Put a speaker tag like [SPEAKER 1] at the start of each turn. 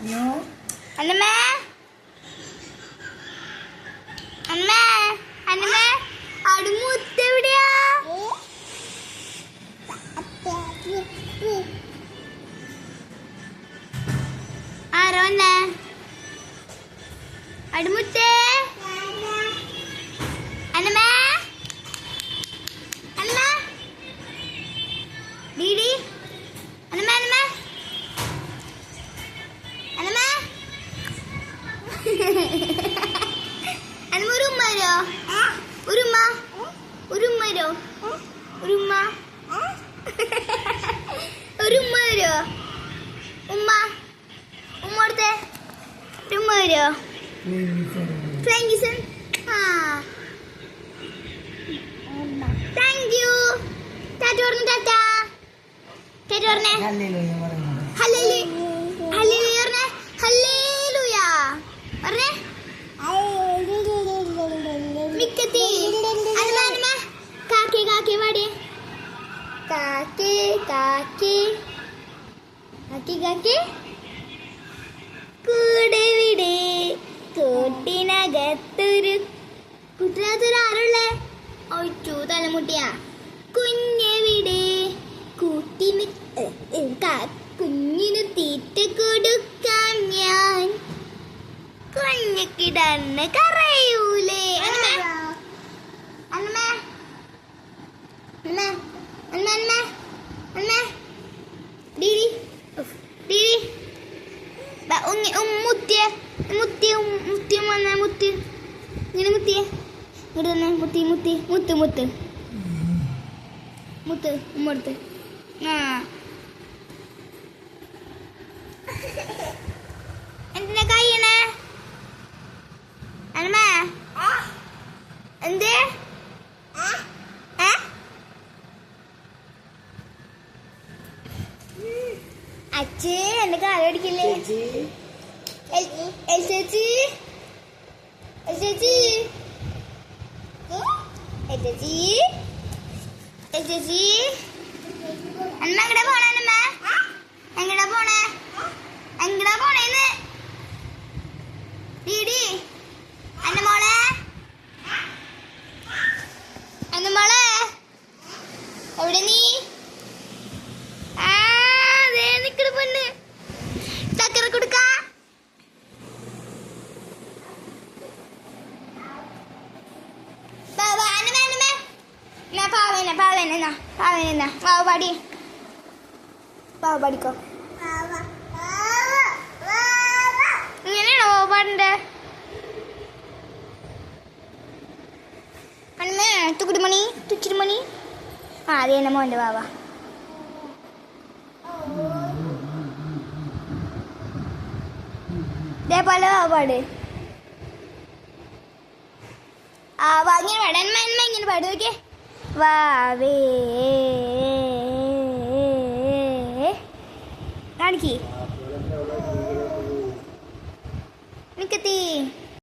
[SPEAKER 1] അന്നമ്മേ അമ്മേ അന്നമ്മേ അടുമുത്തെവിടെയാ? ആരോ എന്നെ അടുമുത്തേ അന്നമ്മേ അന്നമ്മ ഡീഡി അന്നമ്മ അന്നമ്മ അന്നമ്മ അന്നമ്മ ഒരു ഉമ്മ വരോ? ഒരു ഉമ്മ വരോ? ഒരു ഉമ്മ വരോ? ഉമ്മ കൊടുത്തേ. ഒരു ഉമ്മ വരോ? Flying kiss. Thank you. Tata പറഞ്ഞു. ടാറ്റ പറഞ്ഞേ. ഹല്ലേലൂയ പറഞ്ഞേ. ഹല്ലേലൂയ പറഞ്ഞേ. മിക്കത്തി അനമ കാക്കേ പാടി. കാക്കേ കൂടെ വിടെ കൂട്ടിനകത്തൊരു കുട്ടിനകത്തൊരാളുള്ളേ? ഒറ്റു തലമുട്ടിയാ. കുഞ്ഞെവിടെ കുഞ്ഞിന് തീറ്റ കൊടുക്കാം ഞാൻ. കുഞ്ഞു കിടന്ന് കരയൂലേ? മുത്ത് ഉമ്മടുത്ത്. എന്തിനാ കയ്യണേ? അനമ്മേ എന്തേ? അച്ഛേ എന്റെ കാലടിക്കില്ലേ? ചേച്ചി അമ്മ എങ്ങടാ പോണേ? എങ്ങടാ പോണേന്ന് ഡീഡി? അന്റെ മോളെ എവിടെ നീ? അതേ നിക്കണ പെണ്ണ്. ചക്കര കൊടുക്ക. പാടിക്കോ. ഇങ്ങനെയാണോ പാടണ്ടേ? അമ്മേ തുക്കുടുമണി തുച്ചിരുമണി. അതേ തന്നെ മോൻ്റെ വാവ. ഇതേപോലെ പാട്. ഇങ്ങനെ പാടാൻ ഇങ്ങനെ പാട്. നോക്കിയേ. വാവേ